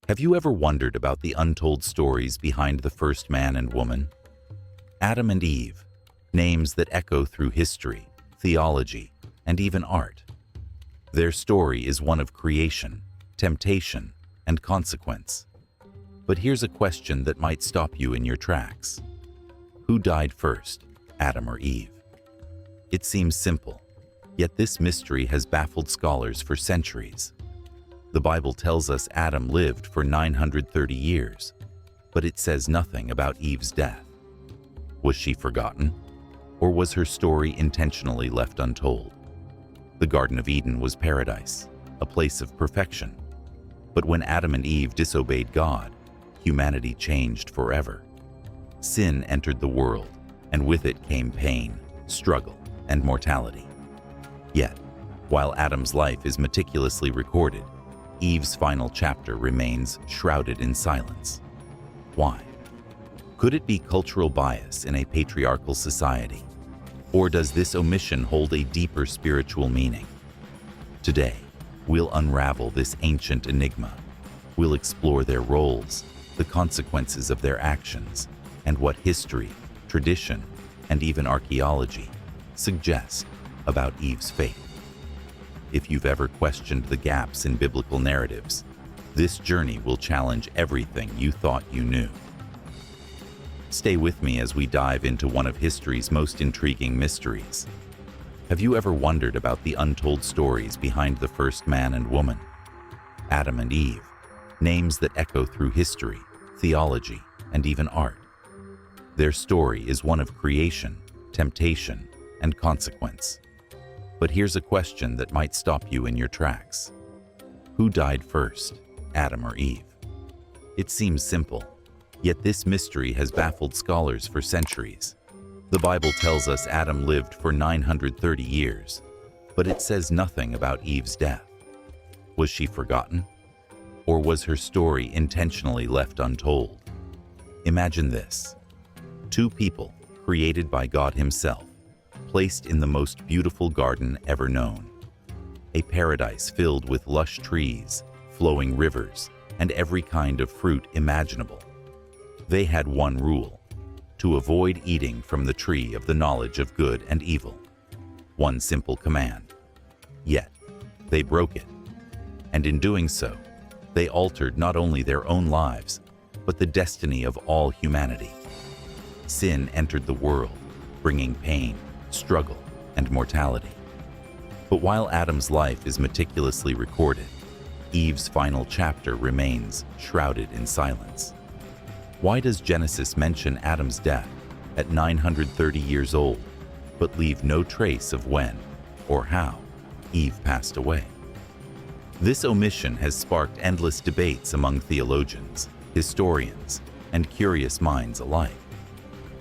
Have you ever wondered about the untold stories behind the first man and woman? Adam and Eve, names that echo through history, theology, and even art. Their story is one of creation, temptation, and consequence. But here's a question that might stop you in your tracks. Who died first, Adam or Eve? It seems simple, yet this mystery has baffled scholars for centuries. The Bible tells us Adam lived for 930 years, but it says nothing about Eve's death. Was she forgotten, or was her story intentionally left untold? The Garden of Eden was paradise, a place of perfection. But when Adam and Eve disobeyed God, humanity changed forever. Sin entered the world, and with it came pain, struggle, and mortality. Yet, while Adam's life is meticulously recorded, Eve's final chapter remains shrouded in silence. Why? Could it be cultural bias in a patriarchal society? Or does this omission hold a deeper spiritual meaning? Today, we'll unravel this ancient enigma. We'll explore their roles, the consequences of their actions, and what history, tradition, and even archaeology suggest about Eve's fate. If you've ever questioned the gaps in biblical narratives, this journey will challenge everything you thought you knew. Stay with me as we dive into one of history's most intriguing mysteries. Have you ever wondered about the untold stories behind the first man and woman? Adam and Eve, names that echo through history, theology, and even art. Their story is one of creation, temptation, and consequence. But here's a question that might stop you in your tracks. Who died first, Adam or Eve? It seems simple, yet this mystery has baffled scholars for centuries. The Bible tells us Adam lived for 930 years, but it says nothing about Eve's death. Was she forgotten? Or was her story intentionally left untold? Imagine this. Two people, created by God Himself, placed in the most beautiful garden ever known. A paradise filled with lush trees, flowing rivers, and every kind of fruit imaginable. They had one rule: to avoid eating from the tree of the knowledge of good and evil. One simple command. Yet, they broke it. And in doing so, they altered not only their own lives, but the destiny of all humanity. Sin entered the world, bringing pain, struggle, and mortality. But while Adam's life is meticulously recorded, Eve's final chapter remains shrouded in silence. Why does Genesis mention Adam's death at 930 years old, but leave no trace of when or how Eve passed away? This omission has sparked endless debates among theologians, historians, and curious minds alike.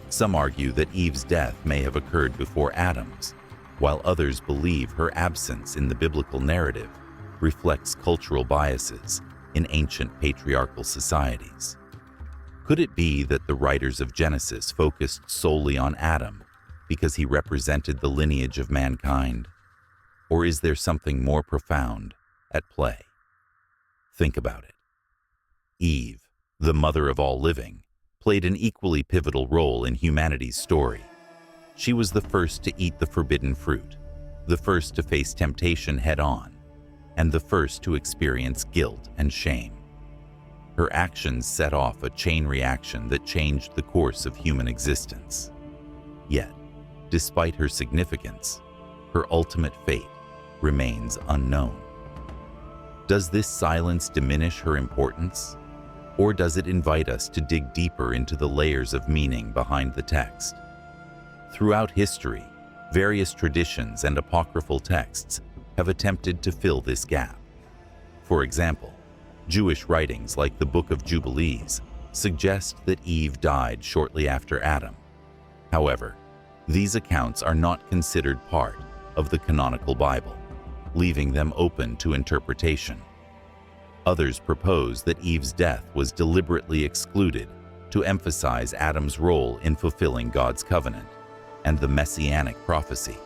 Some argue that Eve's death may have occurred before Adam's, while others believe her absence in the biblical narrative reflects cultural biases in ancient patriarchal societies. Could it be that the writers of Genesis focused solely on Adam because he represented the lineage of mankind? Or is there something more profound at play? Think about it. Eve, the mother of all living, played an equally pivotal role in humanity's story. She was the first to eat the forbidden fruit, the first to face temptation head-on, and the first to experience guilt and shame. Her actions set off a chain reaction that changed the course of human existence. Yet, despite her significance, her ultimate fate remains unknown. Does this silence diminish her importance? Or does it invite us to dig deeper into the layers of meaning behind the text? Throughout history, various traditions and apocryphal texts have attempted to fill this gap. For example, Jewish writings like the Book of Jubilees suggest that Eve died shortly after Adam. However, these accounts are not considered part of the canonical Bible, leaving them open to interpretation. Others propose that Eve's death was deliberately excluded to emphasize Adam's role in fulfilling God's covenant and the messianic prophecy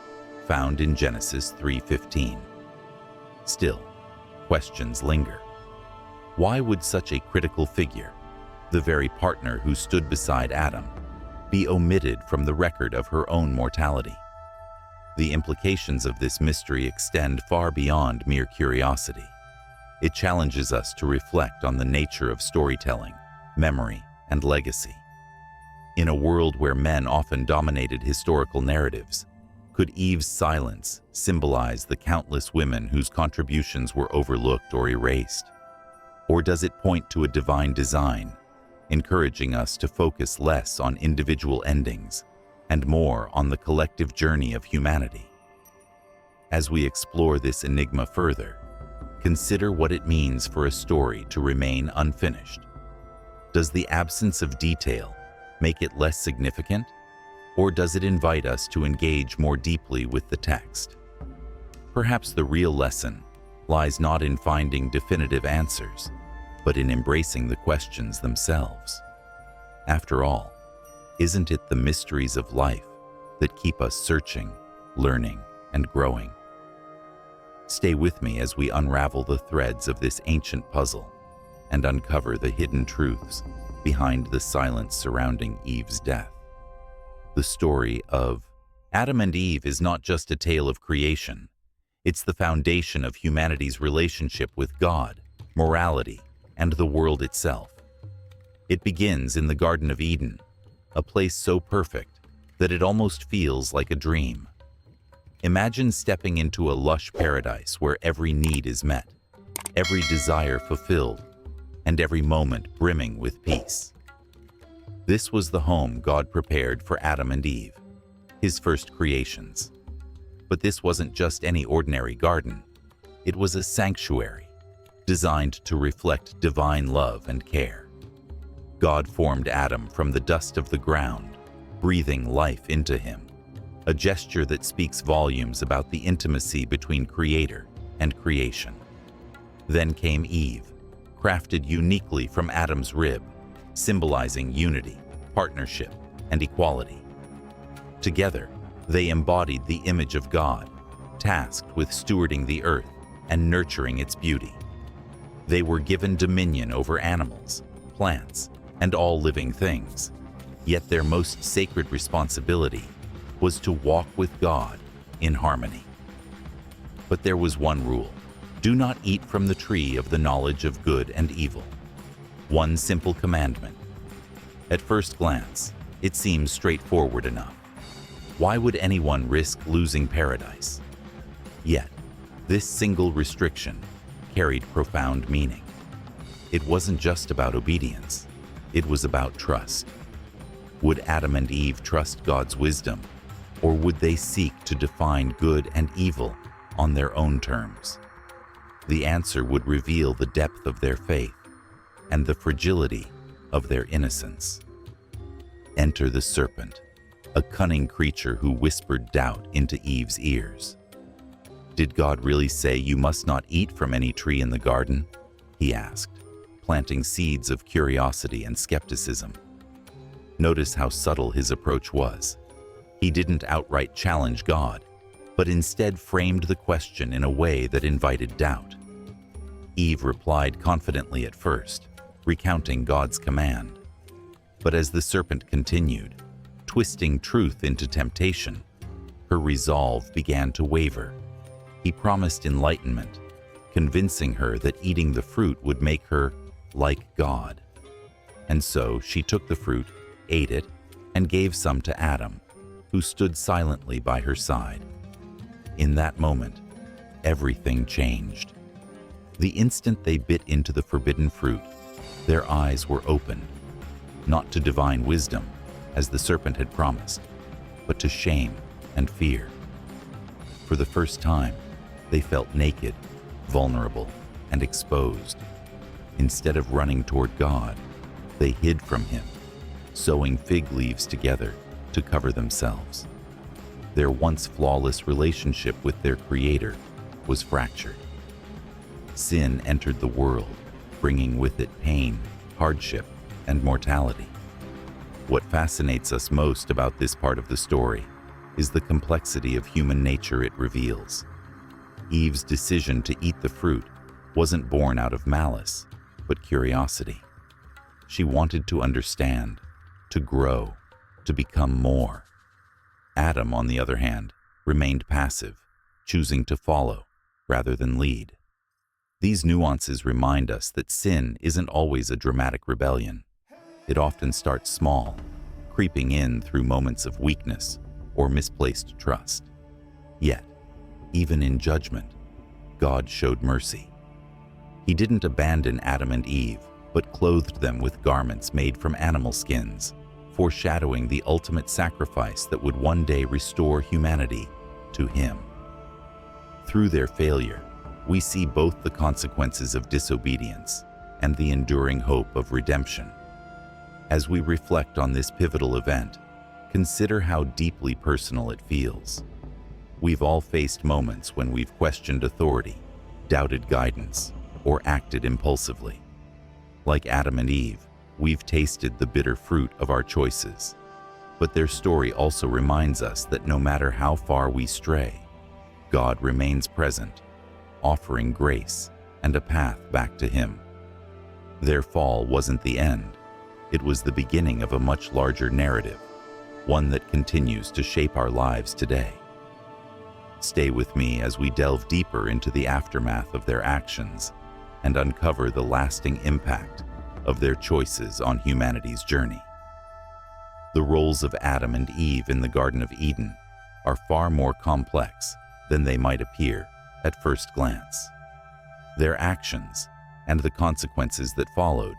found in Genesis 3:15. Still, questions linger. Why would such a critical figure, the very partner who stood beside Adam, be omitted from the record of her own mortality? The implications of this mystery extend far beyond mere curiosity. It challenges us to reflect on the nature of storytelling, memory, and legacy. In a world where men often dominated historical narratives, could Eve's silence symbolize the countless women whose contributions were overlooked or erased? Or does it point to a divine design, encouraging us to focus less on individual endings and more on the collective journey of humanity? As we explore this enigma further, consider what it means for a story to remain unfinished. Does the absence of detail make it less significant, or does it invite us to engage more deeply with the text? Perhaps the real lesson lies not in finding definitive answers, but in embracing the questions themselves. After all, isn't it the mysteries of life that keep us searching, learning, and growing? Stay with me as we unravel the threads of this ancient puzzle and uncover the hidden truths behind the silence surrounding Eve's death. The story of Adam and Eve is not just a tale of creation. It's the foundation of humanity's relationship with God, morality, and the world itself. It begins in the Garden of Eden, a place so perfect that it almost feels like a dream. Imagine stepping into a lush paradise where every need is met, every desire fulfilled, and every moment brimming with peace. This was the home God prepared for Adam and Eve, his first creations. But this wasn't just any ordinary garden. It was a sanctuary, designed to reflect divine love and care. God formed Adam from the dust of the ground, breathing life into him, a gesture that speaks volumes about the intimacy between Creator and creation. Then came Eve, crafted uniquely from Adam's rib, symbolizing unity, partnership, and equality. Together, they embodied the image of God, tasked with stewarding the earth and nurturing its beauty. They were given dominion over animals, plants, and all living things, yet their most sacred responsibility was to walk with God in harmony. But there was one rule: do not eat from the tree of the knowledge of good and evil. One simple commandment. At first glance, it seems straightforward enough. Why would anyone risk losing paradise? Yet, this single restriction carried profound meaning. It wasn't just about obedience, it was about trust. Would Adam and Eve trust God's wisdom, or would they seek to define good and evil on their own terms? The answer would reveal the depth of their faith and the fragility of their innocence. Enter the serpent, a cunning creature who whispered doubt into Eve's ears. Did God really say you must not eat from any tree in the garden? He asked, planting seeds of curiosity and skepticism. Notice how subtle his approach was. He didn't outright challenge God, but instead framed the question in a way that invited doubt. Eve replied confidently at first, recounting God's command. But as the serpent continued, twisting truth into temptation, her resolve began to waver. He promised enlightenment, convincing her that eating the fruit would make her like God. And so she took the fruit, ate it, and gave some to Adam, who stood silently by her side. In that moment, everything changed. The instant they bit into the forbidden fruit, their eyes were opened, not to divine wisdom, as the serpent had promised, but to shame and fear. For the first time, they felt naked, vulnerable, and exposed. Instead of running toward God, they hid from Him, sewing fig leaves together to cover themselves. Their once flawless relationship with their Creator was fractured. Sin entered the world, bringing with it pain, hardship, and mortality. What fascinates us most about this part of the story is the complexity of human nature it reveals. Eve's decision to eat the fruit wasn't born out of malice, but curiosity. She wanted to understand, to grow, to become more. Adam, on the other hand, remained passive, choosing to follow rather than lead. These nuances remind us that sin isn't always a dramatic rebellion. It often starts small, creeping in through moments of weakness or misplaced trust. Yet, even in judgment, God showed mercy. He didn't abandon Adam and Eve, but clothed them with garments made from animal skins, foreshadowing the ultimate sacrifice that would one day restore humanity to Him. Through their failure, we see both the consequences of disobedience and the enduring hope of redemption. As we reflect on this pivotal event, consider how deeply personal it feels. We've all faced moments when we've questioned authority, doubted guidance, or acted impulsively. Like Adam and Eve, we've tasted the bitter fruit of our choices. But their story also reminds us that no matter how far we stray, God remains present, offering grace and a path back to Him. Their fall wasn't the end. It was the beginning of a much larger narrative, one that continues to shape our lives today. Stay with me as we delve deeper into the aftermath of their actions and uncover the lasting impact of their choices on humanity's journey. The roles of Adam and Eve in the Garden of Eden are far more complex than they might appear at first glance. Their actions and the consequences that followed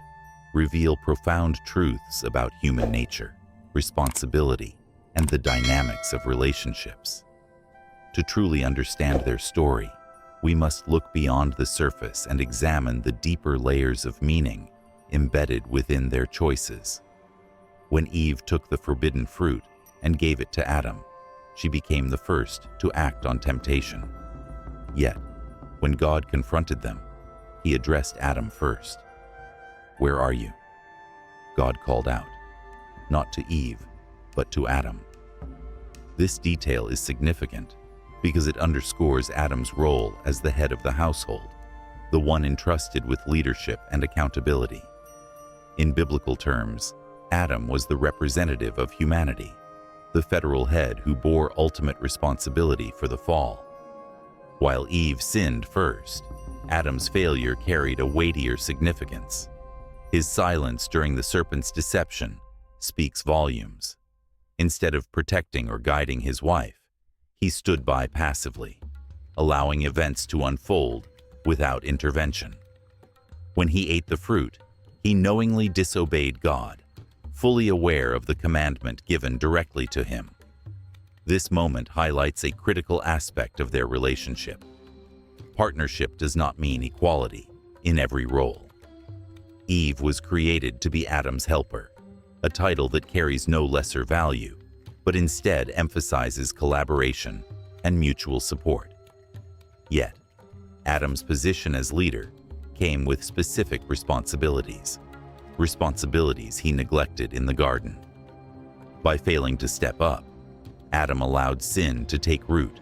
reveal profound truths about human nature, responsibility, and the dynamics of relationships. To truly understand their story, we must look beyond the surface and examine the deeper layers of meaning embedded within their choices. When Eve took the forbidden fruit and gave it to Adam, she became the first to act on temptation. Yet, when God confronted them, He addressed Adam first. "Where are you?" God called out, not to Eve, but to Adam. This detail is significant because it underscores Adam's role as the head of the household, the one entrusted with leadership and accountability. In biblical terms, Adam was the representative of humanity, the federal head who bore ultimate responsibility for the fall. While Eve sinned first, Adam's failure carried a weightier significance. His silence during the serpent's deception speaks volumes. Instead of protecting or guiding his wife, he stood by passively, allowing events to unfold without intervention. When he ate the fruit, he knowingly disobeyed God, fully aware of the commandment given directly to him. This moment highlights a critical aspect of their relationship. Partnership does not mean equality in every role. Eve was created to be Adam's helper, a title that carries no lesser value, but instead emphasizes collaboration and mutual support. Yet, Adam's position as leader came with specific responsibilities he neglected in the garden. By failing to step up, Adam allowed sin to take root,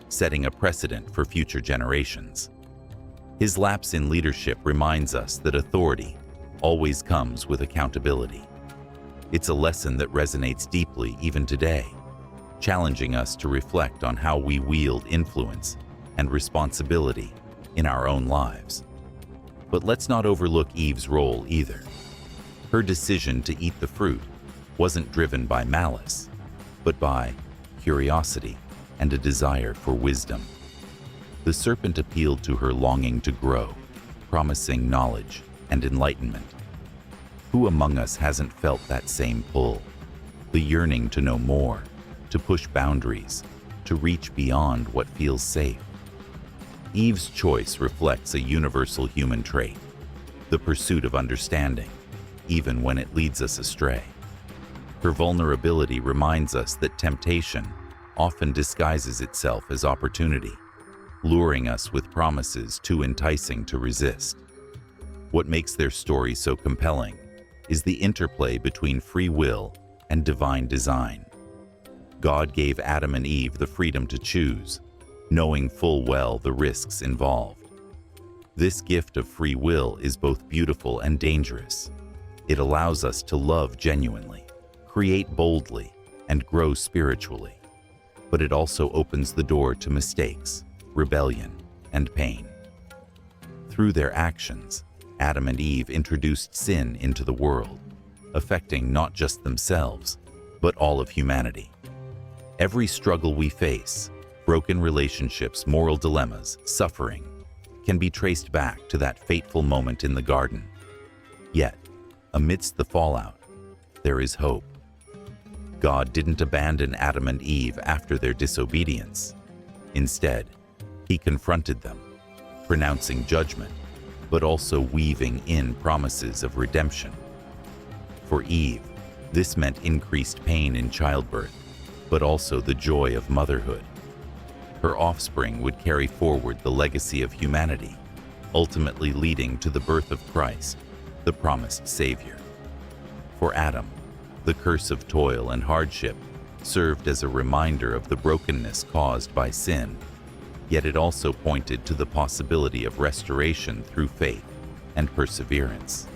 setting a precedent for future generations. His lapse in leadership reminds us that authority always comes with accountability. It's a lesson that resonates deeply even today, challenging us to reflect on how we wield influence and responsibility in our own lives. But let's not overlook Eve's role either. Her decision to eat the fruit wasn't driven by malice, but by curiosity and a desire for wisdom. The serpent appealed to her longing to grow, promising knowledge and enlightenment. Who among us hasn't felt that same pull? The yearning to know more, to push boundaries, to reach beyond what feels safe. Eve's choice reflects a universal human trait, the pursuit of understanding, even when it leads us astray. Her vulnerability reminds us that temptation often disguises itself as opportunity, luring us with promises too enticing to resist. What makes their story so compelling is the interplay between free will and divine design. God gave Adam and Eve the freedom to choose, knowing full well the risks involved. This gift of free will is both beautiful and dangerous. It allows us to love genuinely, create boldly, and grow spiritually. But it also opens the door to mistakes, rebellion, and pain. Through their actions, Adam and Eve introduced sin into the world, affecting not just themselves, but all of humanity. Every struggle we face, broken relationships, moral dilemmas, suffering, can be traced back to that fateful moment in the garden. Yet, amidst the fallout, there is hope. God didn't abandon Adam and Eve after their disobedience. Instead, He confronted them, pronouncing judgment, but also weaving in promises of redemption. For Eve, this meant increased pain in childbirth, but also the joy of motherhood. Her offspring would carry forward the legacy of humanity, ultimately leading to the birth of Christ, the promised Savior. For Adam, the curse of toil and hardship served as a reminder of the brokenness caused by sin, yet it also pointed to the possibility of restoration through faith and perseverance.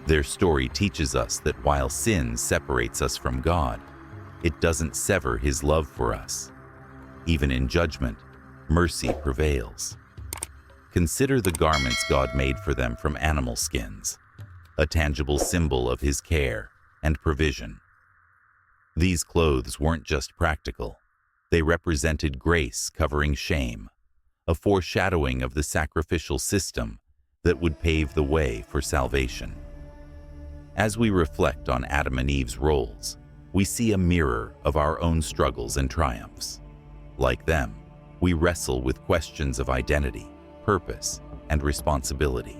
Their story teaches us that while sin separates us from God, it doesn't sever His love for us. Even in judgment, mercy prevails. Consider the garments God made for them from animal skins, a tangible symbol of His care and provision. These clothes weren't just practical. They represented grace covering shame, a foreshadowing of the sacrificial system that would pave the way for salvation. As we reflect on Adam and Eve's roles, we see a mirror of our own struggles and triumphs. Like them, we wrestle with questions of identity, purpose, and responsibility.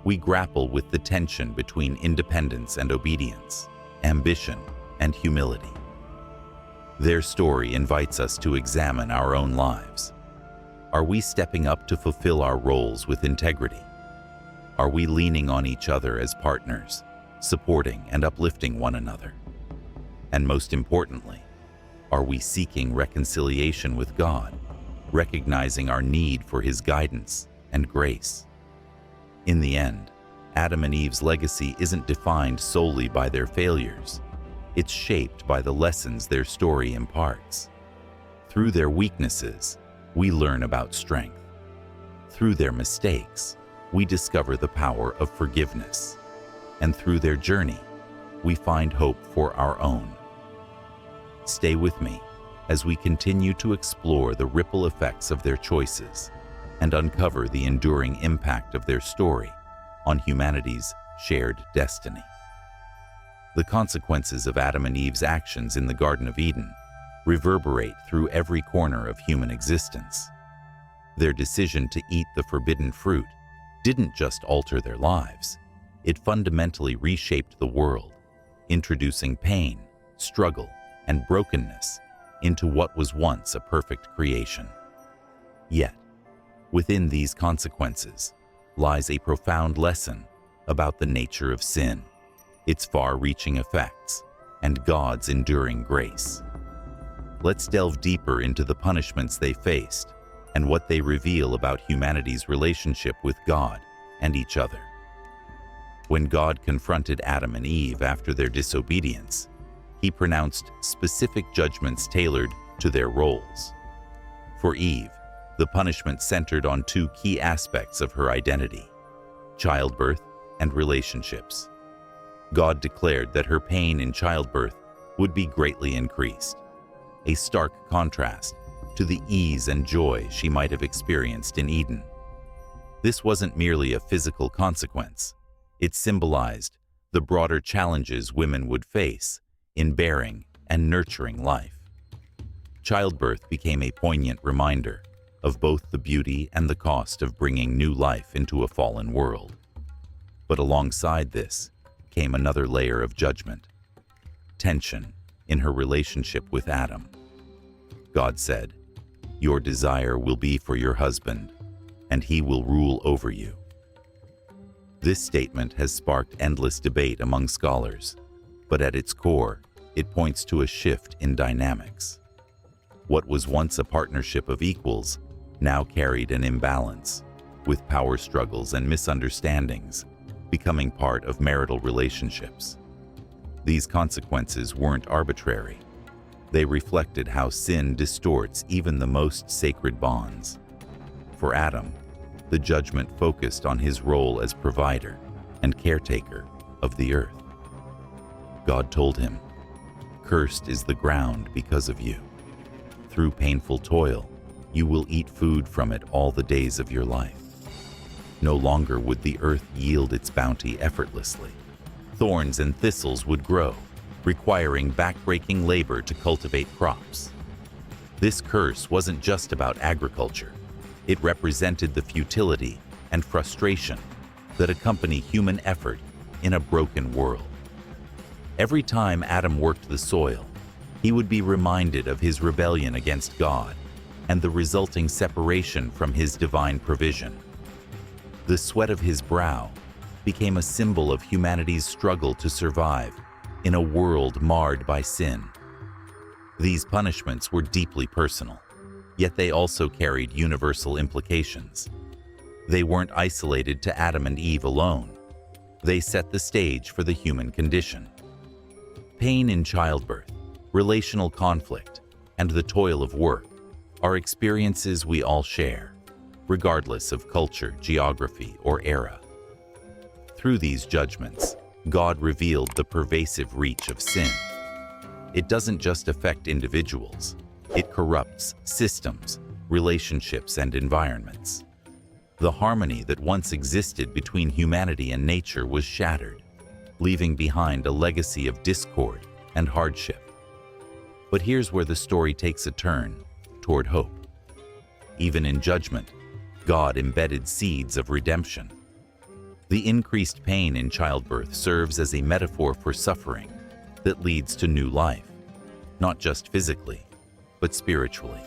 We grapple with the tension between independence and obedience, ambition and humility. Their story invites us to examine our own lives. Are we stepping up to fulfill our roles with integrity? Are we leaning on each other as partners, supporting and uplifting one another? And most importantly, are we seeking reconciliation with God, recognizing our need for His guidance and grace? In the end, Adam and Eve's legacy isn't defined solely by their failures. It's shaped by the lessons their story imparts. Through their weaknesses, we learn about strength. Through their mistakes, we discover the power of forgiveness. And through their journey, we find hope for our own. Stay with me as we continue to explore the ripple effects of their choices and uncover the enduring impact of their story on humanity's shared destiny. The consequences of Adam and Eve's actions in the Garden of Eden reverberate through every corner of human existence. Their decision to eat the forbidden fruit didn't just alter their lives, it fundamentally reshaped the world, introducing pain, struggle, and brokenness into what was once a perfect creation. Yet, within these consequences lies a profound lesson about the nature of sin, its far-reaching effects, and God's enduring grace. Let's delve deeper into the punishments they faced and what they reveal about humanity's relationship with God and each other. When God confronted Adam and Eve after their disobedience, He pronounced specific judgments tailored to their roles. For Eve, the punishment centered on two key aspects of her identity: childbirth and relationships. God declared that her pain in childbirth would be greatly increased, a stark contrast to the ease and joy she might have experienced in Eden. This wasn't merely a physical consequence. It symbolized the broader challenges women would face in bearing and nurturing life. Childbirth became a poignant reminder of both the beauty and the cost of bringing new life into a fallen world. But alongside this came another layer of judgment: tension in her relationship with Adam. God said, "Your desire will be for your husband, and he will rule over you." This statement has sparked endless debate among scholars, but at its core, it points to a shift in dynamics. What was once a partnership of equals now carried an imbalance, with power struggles and misunderstandings becoming part of marital relationships. These consequences weren't arbitrary. They reflected how sin distorts even the most sacred bonds. For Adam, the judgment focused on his role as provider and caretaker of the earth. God told him, "Cursed is the ground because of you. Through painful toil, you will eat food from it all the days of your life." No longer would the earth yield its bounty effortlessly. Thorns and thistles would grow, requiring backbreaking labor to cultivate crops. This curse wasn't just about agriculture. It represented the futility and frustration that accompany human effort in a broken world. Every time Adam worked the soil, he would be reminded of his rebellion against God and the resulting separation from his divine provision. The sweat of his brow became a symbol of humanity's struggle to survive in a world marred by sin. These punishments were deeply personal, yet they also carried universal implications. They weren't isolated to Adam and Eve alone. They set the stage for the human condition. Pain in childbirth, relational conflict, and the toil of work are experiences we all share, regardless of culture, geography, or era. Through these judgments, God revealed the pervasive reach of sin. It doesn't just affect individuals, it corrupts systems, relationships, and environments. The harmony that once existed between humanity and nature was shattered, leaving behind a legacy of discord and hardship. But here's where the story takes a turn toward hope. Even in judgment, God embedded seeds of redemption. The increased pain in childbirth serves as a metaphor for suffering that leads to new life, not just physically, but spiritually.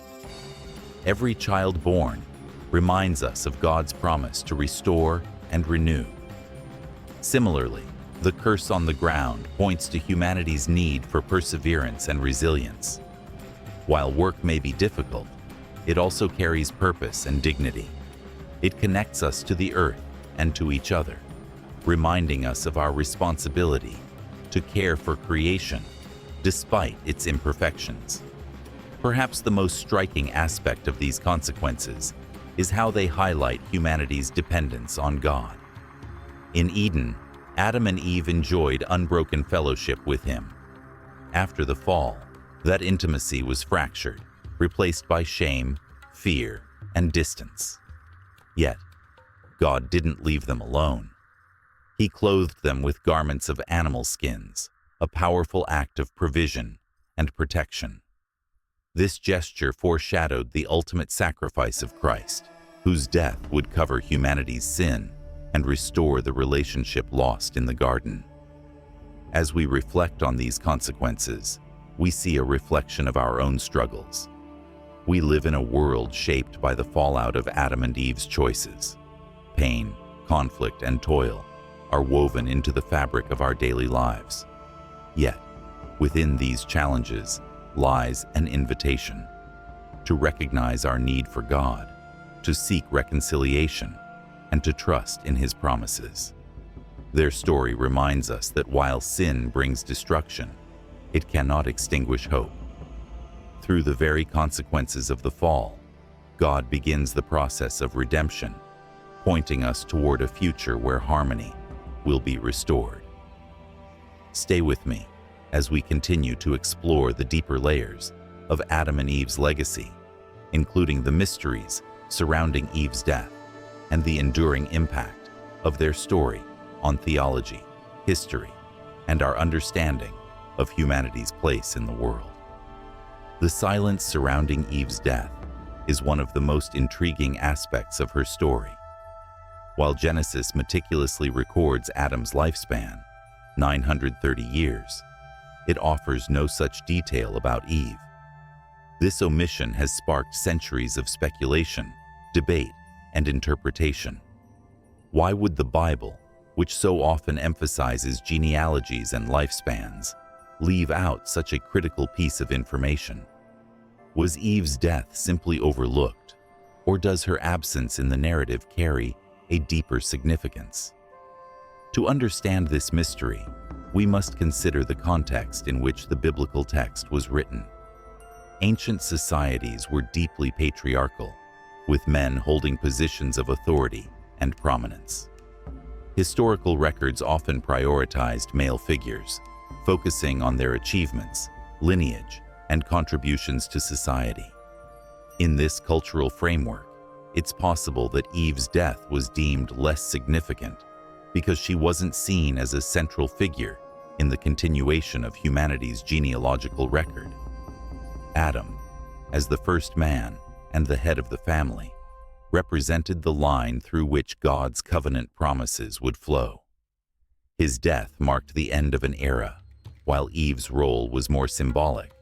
Every child born reminds us of God's promise to restore and renew. Similarly, the curse on the ground points to humanity's need for perseverance and resilience. While work may be difficult, it also carries purpose and dignity. It connects us to the earth and to each other, reminding us of our responsibility to care for creation despite its imperfections. Perhaps the most striking aspect of these consequences is how they highlight humanity's dependence on God. In Eden, Adam and Eve enjoyed unbroken fellowship with Him. After the fall, that intimacy was fractured, replaced by shame, fear, and distance. Yet, God didn't leave them alone. He clothed them with garments of animal skins, a powerful act of provision and protection. This gesture foreshadowed the ultimate sacrifice of Christ, whose death would cover humanity's sin and restore the relationship lost in the garden. As we reflect on these consequences, we see a reflection of our own struggles. We live in a world shaped by the fallout of Adam and Eve's choices. Pain, conflict, and toil are woven into the fabric of our daily lives. Yet, within these challenges lies an invitation to recognize our need for God, to seek reconciliation, and to trust in His promises. Their story reminds us that while sin brings destruction, it cannot extinguish hope. Through the very consequences of the fall, God begins the process of redemption, pointing us toward a future where harmony will be restored. Stay with me as we continue to explore the deeper layers of Adam and Eve's legacy, including the mysteries surrounding Eve's death and the enduring impact of their story on theology, history, and our understanding of humanity's place in the world. The silence surrounding Eve's death is one of the most intriguing aspects of her story. While Genesis meticulously records Adam's lifespan, 930 years, it offers no such detail about Eve. This omission has sparked centuries of speculation, debate, and interpretation. Why would the Bible, which so often emphasizes genealogies and lifespans, leave out such a critical piece of information? Was Eve's death simply overlooked, Or does her absence in the narrative carry a deeper significance? To understand this mystery, we must consider the context in which the biblical text was written. Ancient societies were deeply patriarchal, with men holding positions of authority and prominence. Historical records often prioritized male figures, focusing on their achievements, lineage, and contributions to society. In this cultural framework, it's possible that Eve's death was deemed less significant because she wasn't seen as a central figure in the continuation of humanity's genealogical record. Adam, as the first man and the head of the family, represented the line through which God's covenant promises would flow. His death marked the end of an era, while Eve's role was more symbolic,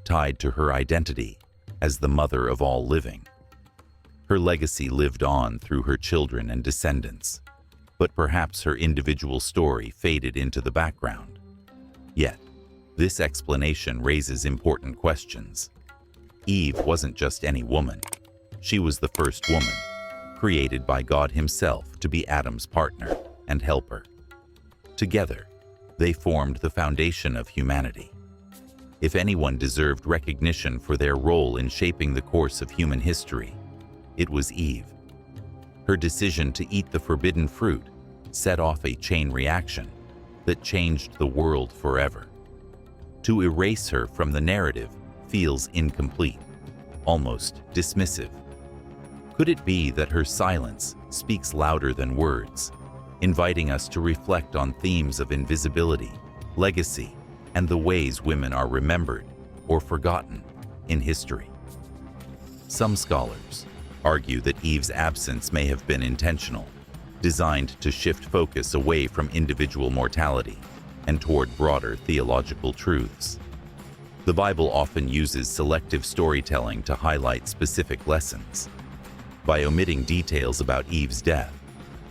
tied to her identity as the mother of all living. Her legacy lived on through her children and descendants, but perhaps her individual story faded into the background. Yet, this explanation raises important questions. Eve wasn't just any woman. She was the first woman, created by God Himself to be Adam's partner and helper. Together, they formed the foundation of humanity. If anyone deserved recognition for their role in shaping the course of human history, it was Eve. Her decision to eat the forbidden fruit set off a chain reaction that changed the world forever. To erase her from the narrative feels incomplete, almost dismissive. Could it be that her silence speaks louder than words, inviting us to reflect on themes of invisibility, legacy, and the ways women are remembered or forgotten in history? Some scholars argue that Eve's absence may have been intentional, designed to shift focus away from individual mortality and toward broader theological truths. The Bible often uses selective storytelling to highlight specific lessons. By omitting details about Eve's death,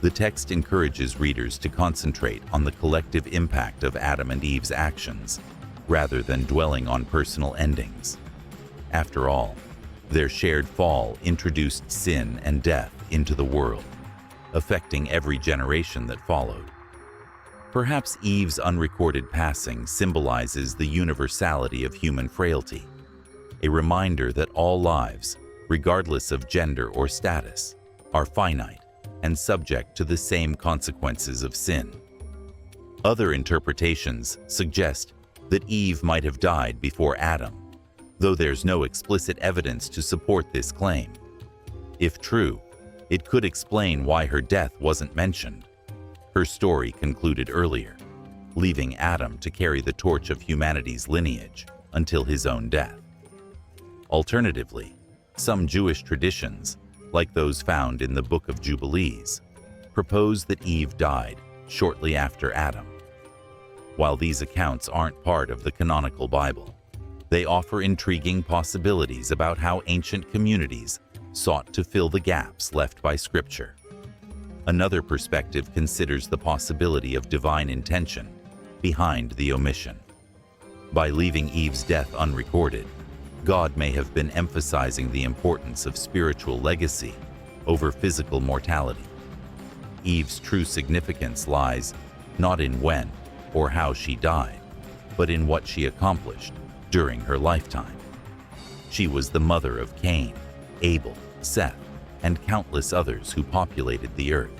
the text encourages readers to concentrate on the collective impact of Adam and Eve's actions, rather than dwelling on personal endings. After all, their shared fall introduced sin and death into the world, affecting every generation that followed. Perhaps Eve's unrecorded passing symbolizes the universality of human frailty, a reminder that all lives, regardless of gender or status, are finite and subject to the same consequences of sin. Other interpretations suggest that Eve might have died before Adam, though there's no explicit evidence to support this claim. If true, it could explain why her death wasn't mentioned. Her story concluded earlier, leaving Adam to carry the torch of humanity's lineage until his own death. Alternatively, some Jewish traditions, like those found in the Book of Jubilees, propose that Eve died shortly after Adam. While these accounts aren't part of the canonical Bible, they offer intriguing possibilities about how ancient communities sought to fill the gaps left by Scripture. Another perspective considers the possibility of divine intention behind the omission. By leaving Eve's death unrecorded, God may have been emphasizing the importance of spiritual legacy over physical mortality. Eve's true significance lies not in when or how she died, but in what she accomplished during her lifetime. She was the mother of Cain, Abel, Seth, and countless others who populated the earth.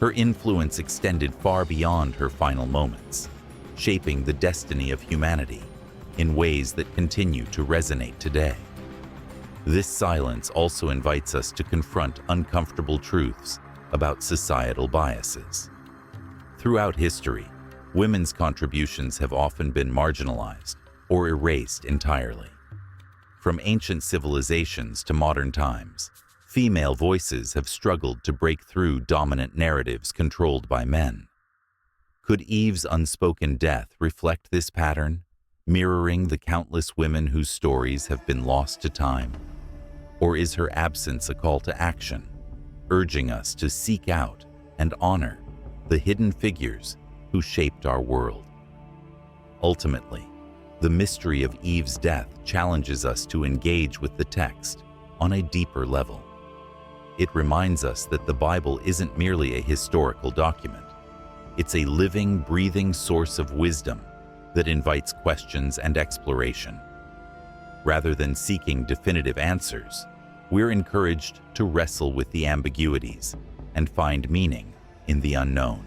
Her influence extended far beyond her final moments, shaping the destiny of humanity in ways that continue to resonate today. This silence also invites us to confront uncomfortable truths about societal biases. Throughout history, women's contributions have often been marginalized or erased entirely. From ancient civilizations to modern times, female voices have struggled to break through dominant narratives controlled by men. Could Eve's unspoken death reflect this pattern, mirroring the countless women whose stories have been lost to time? Or is her absence a call to action, urging us to seek out and honor the hidden figures who shaped our world? Ultimately, the mystery of Eve's death challenges us to engage with the text on a deeper level. it reminds us that the Bible isn't merely a historical document. It's a living, breathing source of wisdom that invites questions and exploration. Rather than seeking definitive answers, we're encouraged to wrestle with the ambiguities and find meaning in the unknown.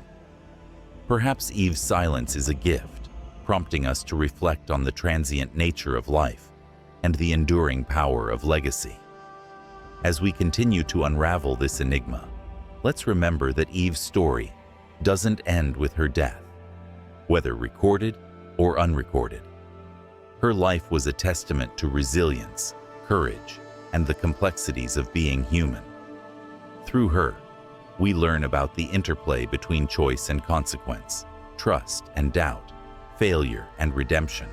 Perhaps Eve's silence is a gift, prompting us to reflect on the transient nature of life and the enduring power of legacy. As we continue to unravel this enigma, let's remember that Eve's story doesn't end with her death, whether recorded or unrecorded. Her life was a testament to resilience, courage, and the complexities of being human. Through her, we learn about the interplay between choice and consequence, trust and doubt, failure and redemption.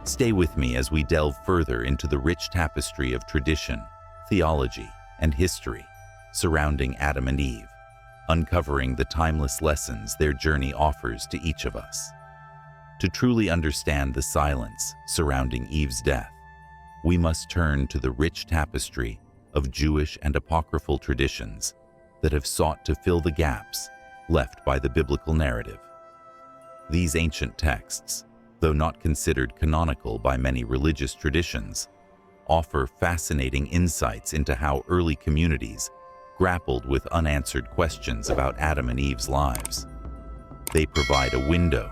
Stay with me as we delve further into the rich tapestry of tradition, theology, and history surrounding Adam and Eve, uncovering the timeless lessons their journey offers to each of us. To truly understand the silence surrounding Eve's death, we must turn to the rich tapestry of Jewish and apocryphal traditions that have sought to fill the gaps left by the biblical narrative. These ancient texts, though not considered canonical by many religious traditions, offer fascinating insights into how early communities grappled with unanswered questions about Adam and Eve's lives. They provide a window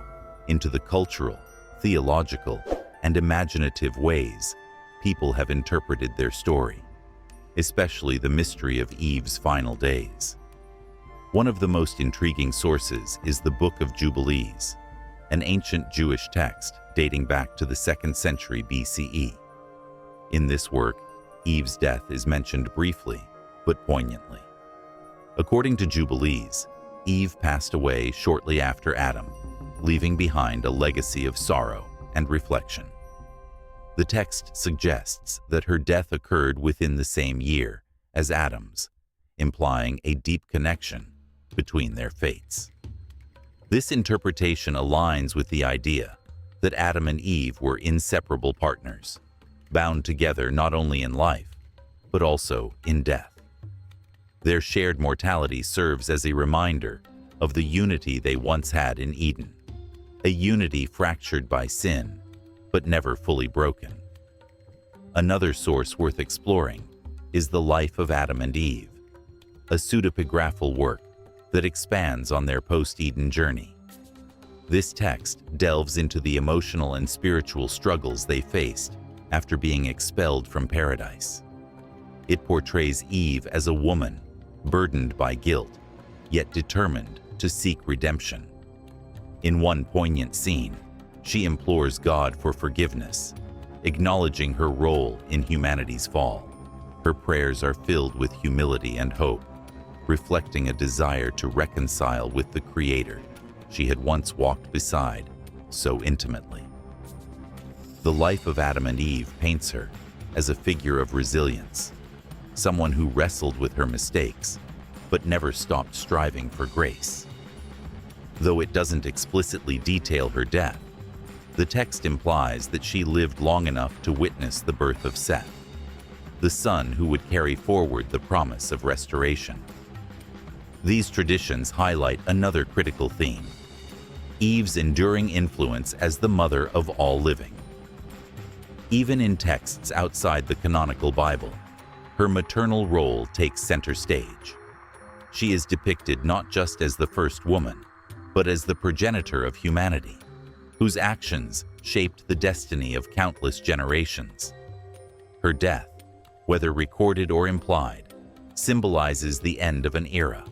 into the cultural, theological, and imaginative ways people have interpreted their story, especially the mystery of Eve's final days. One of the most intriguing sources is the Book of Jubilees, an ancient Jewish text dating back to the 2nd century BCE. In this work, Eve's death is mentioned briefly, but poignantly. According to Jubilees, Eve passed away shortly after Adam, leaving behind a legacy of sorrow and reflection. The text suggests that her death occurred within the same year as Adam's, implying a deep connection between their fates. This interpretation aligns with the idea that Adam and Eve were inseparable partners, bound together not only in life, but also in death. Their shared mortality serves as a reminder of the unity they once had in Eden, a unity fractured by sin, but never fully broken. Another source worth exploring is The Life of Adam and Eve, a pseudepigraphal work that expands on their post-Eden journey. This text delves into the emotional and spiritual struggles they faced after being expelled from paradise. It portrays Eve as a woman burdened by guilt, yet determined to seek redemption. In one poignant scene, she implores God for forgiveness, acknowledging her role in humanity's fall. Her prayers are filled with humility and hope, reflecting a desire to reconcile with the Creator she had once walked beside so intimately. The life of Adam and Eve paints her as a figure of resilience, someone who wrestled with her mistakes, but never stopped striving for grace. Though it doesn't explicitly detail her death, the text implies that she lived long enough to witness the birth of Seth, the son who would carry forward the promise of restoration. These traditions highlight another critical theme: Eve's enduring influence as the mother of all living. Even in texts outside the canonical Bible, her maternal role takes center stage. She is depicted not just as the first woman, but as the progenitor of humanity, whose actions shaped the destiny of countless generations. Her death, whether recorded or implied, symbolizes the end of an era,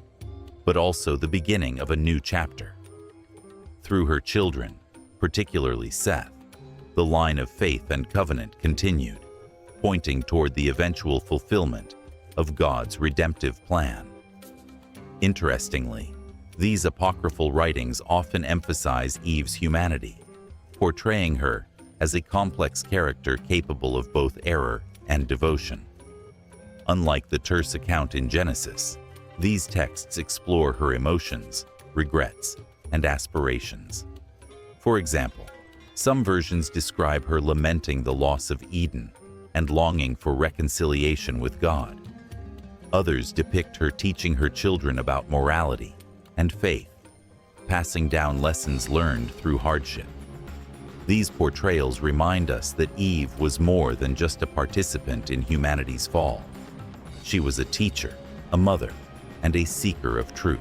but also the beginning of a new chapter. Through her children, particularly Seth, the line of faith and covenant continued, pointing toward the eventual fulfillment of God's redemptive plan. Interestingly, these apocryphal writings often emphasize Eve's humanity, portraying her as a complex character capable of both error and devotion. Unlike the terse account in Genesis, these texts explore her emotions, regrets, and aspirations. For example, some versions describe her lamenting the loss of Eden and longing for reconciliation with God. Others depict her teaching her children about morality and faith, passing down lessons learned through hardship. These portrayals remind us that Eve was more than just a participant in humanity's fall. She was a teacher, a mother, and a seeker of truth.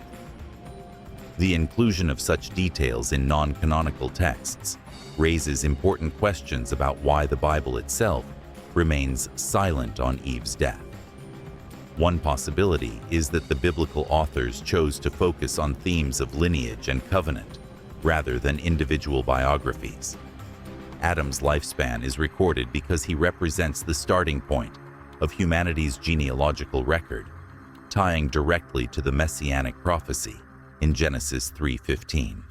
The inclusion of such details in non-canonical texts raises important questions about why the Bible itself remains silent on Eve's death. One possibility is that the biblical authors chose to focus on themes of lineage and covenant rather than individual biographies. Adam's lifespan is recorded because he represents the starting point of humanity's genealogical record, tying directly to the messianic prophecy in Genesis 3:15.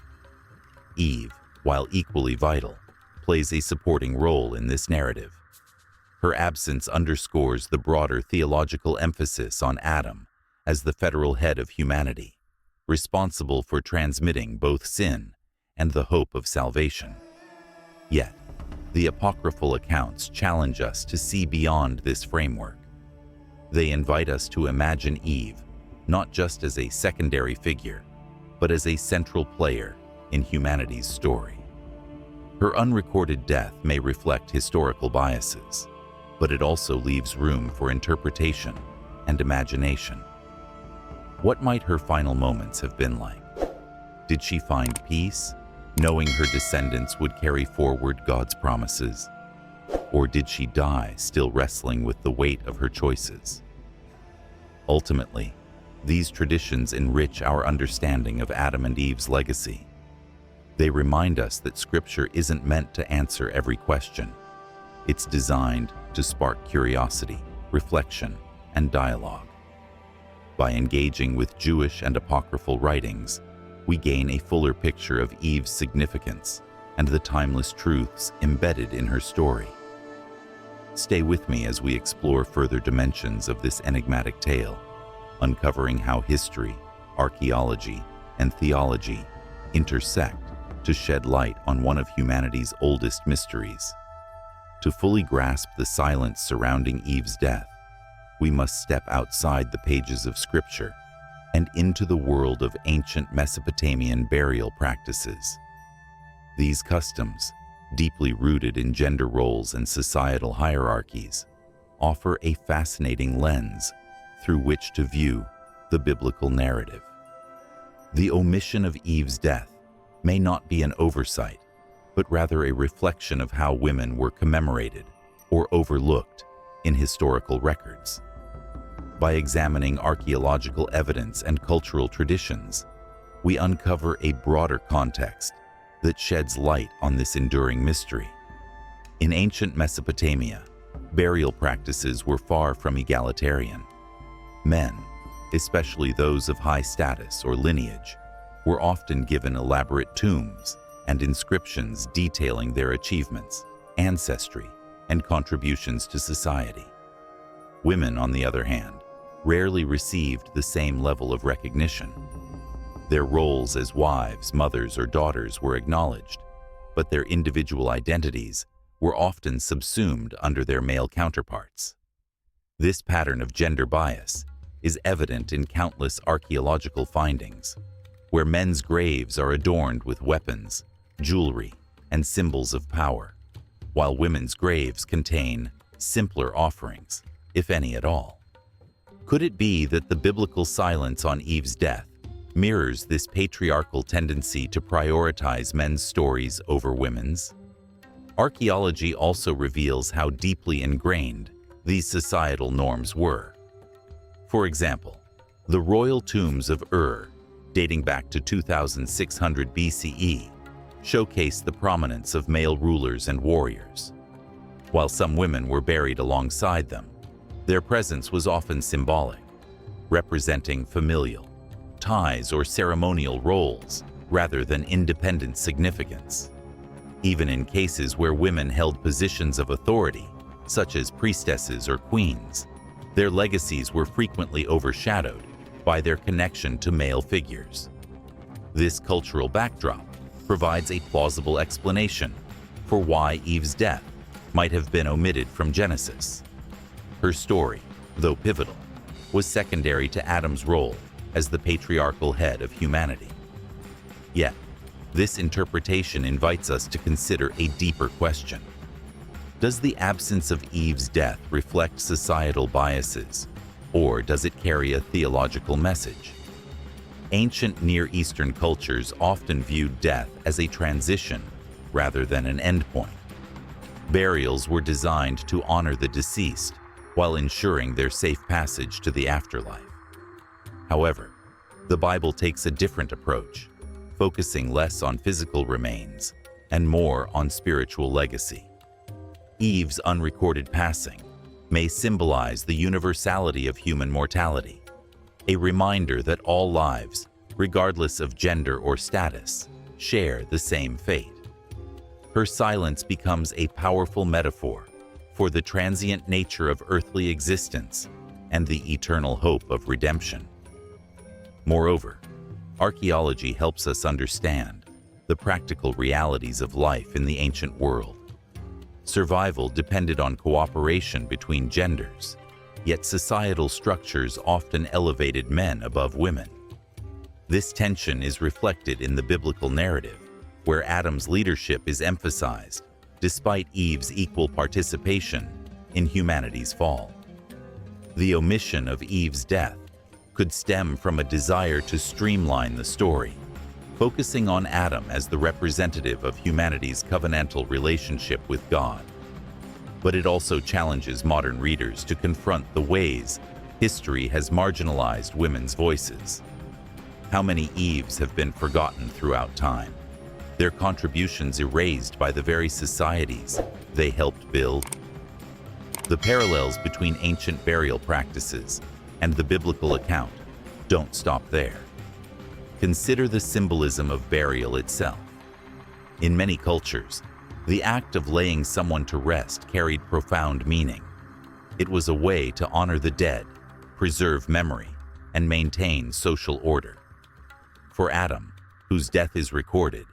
Eve, while equally vital, plays a supporting role in this narrative. Her absence underscores the broader theological emphasis on Adam as the federal head of humanity, responsible for transmitting both sin and the hope of salvation. Yet, the apocryphal accounts challenge us to see beyond this framework. They invite us to imagine Eve not just as a secondary figure, but as a central player in humanity's story. Her unrecorded death may reflect historical biases, but it also leaves room for interpretation and imagination. What might her final moments have been like? Did she find peace, knowing her descendants would carry forward God's promises? Or did she die still wrestling with the weight of her choices? Ultimately, these traditions enrich our understanding of Adam and Eve's legacy. They remind us that Scripture isn't meant to answer every question. It's designed to spark curiosity, reflection, and dialogue. By engaging with Jewish and apocryphal writings, we gain a fuller picture of Eve's significance and the timeless truths embedded in her story. Stay with me as we explore further dimensions of this enigmatic tale, uncovering how history, archaeology, and theology intersect to shed light on one of humanity's oldest mysteries. To fully grasp the silence surrounding Eve's death, we must step outside the pages of Scripture and into the world of ancient Mesopotamian burial practices. These customs, deeply rooted in gender roles and societal hierarchies, offer a fascinating lens through which to view the biblical narrative. The omission of Eve's death may not be an oversight, but rather a reflection of how women were commemorated or overlooked in historical records. By examining archaeological evidence and cultural traditions, we uncover a broader context that sheds light on this enduring mystery. In ancient Mesopotamia, burial practices were far from egalitarian. Men, especially those of high status or lineage, were often given elaborate tombs and inscriptions detailing their achievements, ancestry, and contributions to society. Women, on the other hand, rarely received the same level of recognition. Their roles as wives, mothers, or daughters were acknowledged, but their individual identities were often subsumed under their male counterparts. This pattern of gender bias is evident in countless archaeological findings, where men's graves are adorned with weapons, jewelry, and symbols of power, while women's graves contain simpler offerings, if any at all. Could it be that the biblical silence on Eve's death mirrors this patriarchal tendency to prioritize men's stories over women's? Archaeology also reveals how deeply ingrained these societal norms were. For example, the royal tombs of Ur, dating back to 2600 BCE, showcase the prominence of male rulers and warriors. While some women were buried alongside them, their presence was often symbolic, representing familial ties or ceremonial roles rather than independent significance. Even in cases where women held positions of authority, such as priestesses or queens, their legacies were frequently overshadowed by their connection to male figures. This cultural backdrop provides a plausible explanation for why Eve's death might have been omitted from Genesis. Her story, though pivotal, was secondary to Adam's role as the patriarchal head of humanity. Yet, this interpretation invites us to consider a deeper question. Does the absence of Eve's death reflect societal biases, or does it carry a theological message? Ancient Near Eastern cultures often viewed death as a transition rather than an endpoint. Burials were designed to honor the deceased while ensuring their safe passage to the afterlife. However, the Bible takes a different approach, focusing less on physical remains and more on spiritual legacy. Eve's unrecorded passing may symbolize the universality of human mortality, a reminder that all lives, regardless of gender or status, share the same fate. Her silence becomes a powerful metaphor for the transient nature of earthly existence and the eternal hope of redemption. Moreover, archaeology helps us understand the practical realities of life in the ancient world. Survival depended on cooperation between genders, yet societal structures often elevated men above women. This tension is reflected in the biblical narrative, where Adam's leadership is emphasized, despite Eve's equal participation in humanity's fall. The omission of Eve's death could stem from a desire to streamline the story, focusing on Adam as the representative of humanity's covenantal relationship with God. But it also challenges modern readers to confront the ways history has marginalized women's voices. How many Eves have been forgotten throughout time, their contributions erased by the very societies they helped build? The parallels between ancient burial practices and the biblical account don't stop there. Consider the symbolism of burial itself. In many cultures, the act of laying someone to rest carried profound meaning. It was a way to honor the dead, preserve memory, and maintain social order. For Adam, whose death is recorded,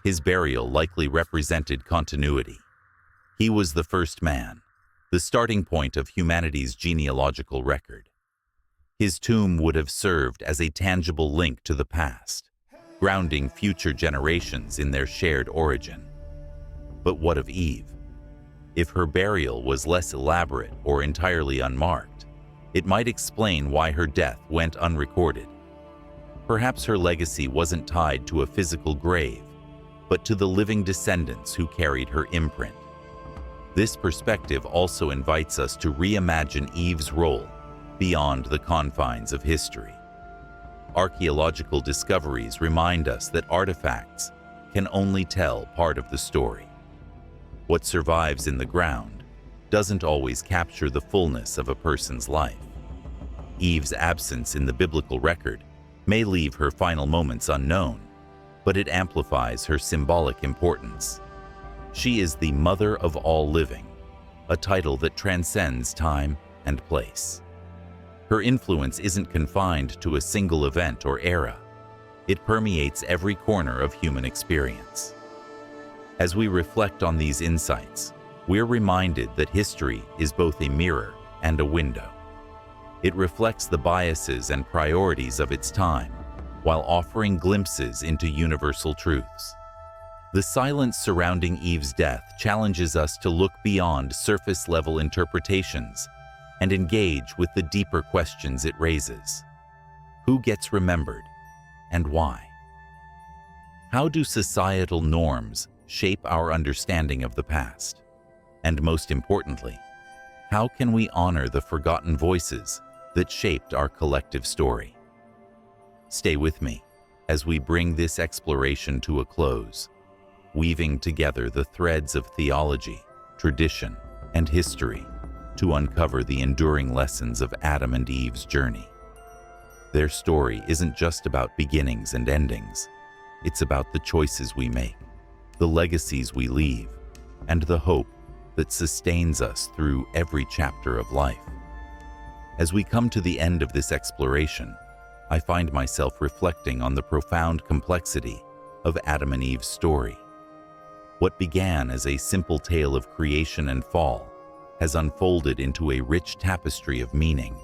his burial likely represented continuity. He was the first man, the starting point of humanity's genealogical record. His tomb would have served as a tangible link to the past, grounding future generations in their shared origin. But what of Eve? If her burial was less elaborate or entirely unmarked, it might explain why her death went unrecorded. Perhaps her legacy wasn't tied to a physical grave, but to the living descendants who carried her imprint. This perspective also invites us to reimagine Eve's role beyond the confines of history. Archaeological discoveries remind us that artifacts can only tell part of the story. What survives in the ground doesn't always capture the fullness of a person's life. Eve's absence in the biblical record may leave her final moments unknown, but it amplifies her symbolic importance. She is the mother of all living, a title that transcends time and place. Her influence isn't confined to a single event or era. It permeates every corner of human experience. As we reflect on these insights, we're reminded that history is both a mirror and a window. It reflects the biases and priorities of its time, while offering glimpses into universal truths. The silence surrounding Eve's death challenges us to look beyond surface-level interpretations and engage with the deeper questions it raises. Who gets remembered, and why? How do societal norms shape our understanding of the past? And most importantly, how can we honor the forgotten voices that shaped our collective story? Stay with me as we bring this exploration to a close, weaving together the threads of theology, tradition, and history to uncover the enduring lessons of Adam and Eve's journey. Their story isn't just about beginnings and endings. It's about the choices we make, the legacies we leave, and the hope that sustains us through every chapter of life. As we come to the end of this exploration, I find myself reflecting on the profound complexity of Adam and Eve's story. What began as a simple tale of creation and fall has unfolded into a rich tapestry of meaning,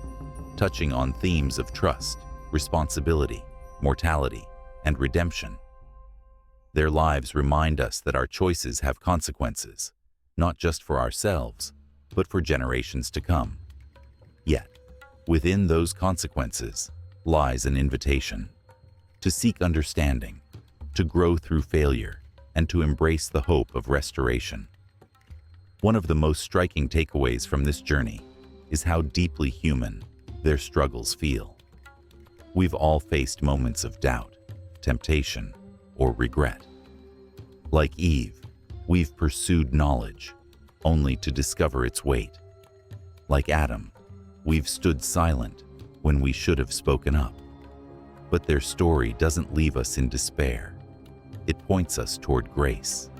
touching on themes of trust, responsibility, mortality, and redemption. Their lives remind us that our choices have consequences, not just for ourselves, but for generations to come. Yet, within those consequences lies an invitation to seek understanding, to grow through failure, and to embrace the hope of restoration. One of the most striking takeaways from this journey is how deeply human their struggles feel. We've all faced moments of doubt, temptation, or regret. Like Eve, we've pursued knowledge, only to discover its weight. Like Adam, we've stood silent when we should have spoken up. But their story doesn't leave us in despair. It points us toward grace.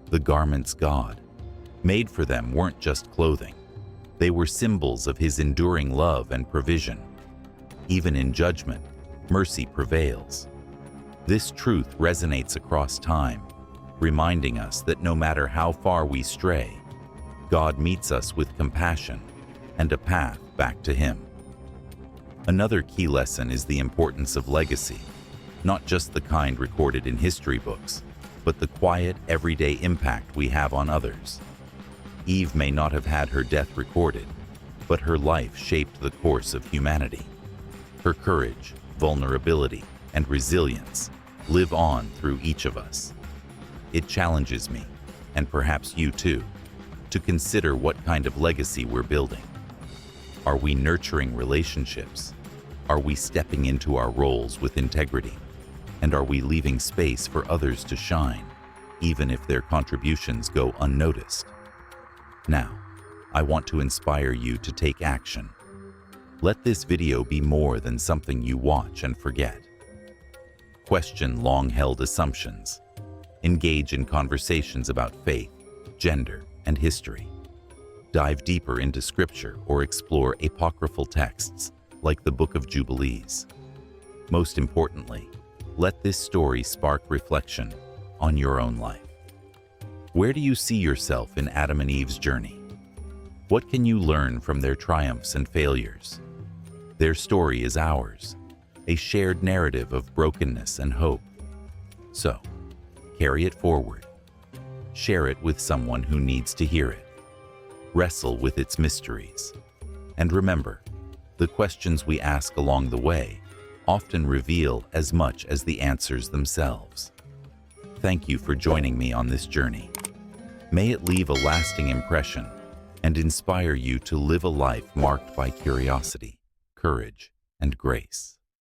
The garments God made for them weren't just clothing. They were symbols of His enduring love and provision. Even in judgment, mercy prevails. This truth resonates across time, reminding us that no matter how far we stray, God meets us with compassion and a path back to Him. Another key lesson is the importance of legacy, not just the kind recorded in history books, but the quiet, everyday impact we have on others. Eve may not have had her death recorded, but her life shaped the course of humanity. Her courage, vulnerability, and resilience live on through each of us. It challenges me, and perhaps you too, to consider what kind of legacy we're building. Are we nurturing relationships? Are we stepping into our roles with integrity? And are we leaving space for others to shine, even if their contributions go unnoticed? Now, I want to inspire you to take action. Let this video be more than something you watch and forget. Question long-held assumptions. Engage in conversations about faith, gender, and history. Dive deeper into scripture or explore apocryphal texts like the Book of Jubilees. Most importantly, let this story spark reflection on your own life. Where do you see yourself in Adam and Eve's journey? What can you learn from their triumphs and failures? Their story is ours, a shared narrative of brokenness and hope. So, carry it forward. Share it with someone who needs to hear it. Wrestle with its mysteries. And remember, the questions we ask along the way often reveal as much as the answers themselves. Thank you for joining me on this journey. May it leave a lasting impression and inspire you to live a life marked by curiosity, courage, and grace.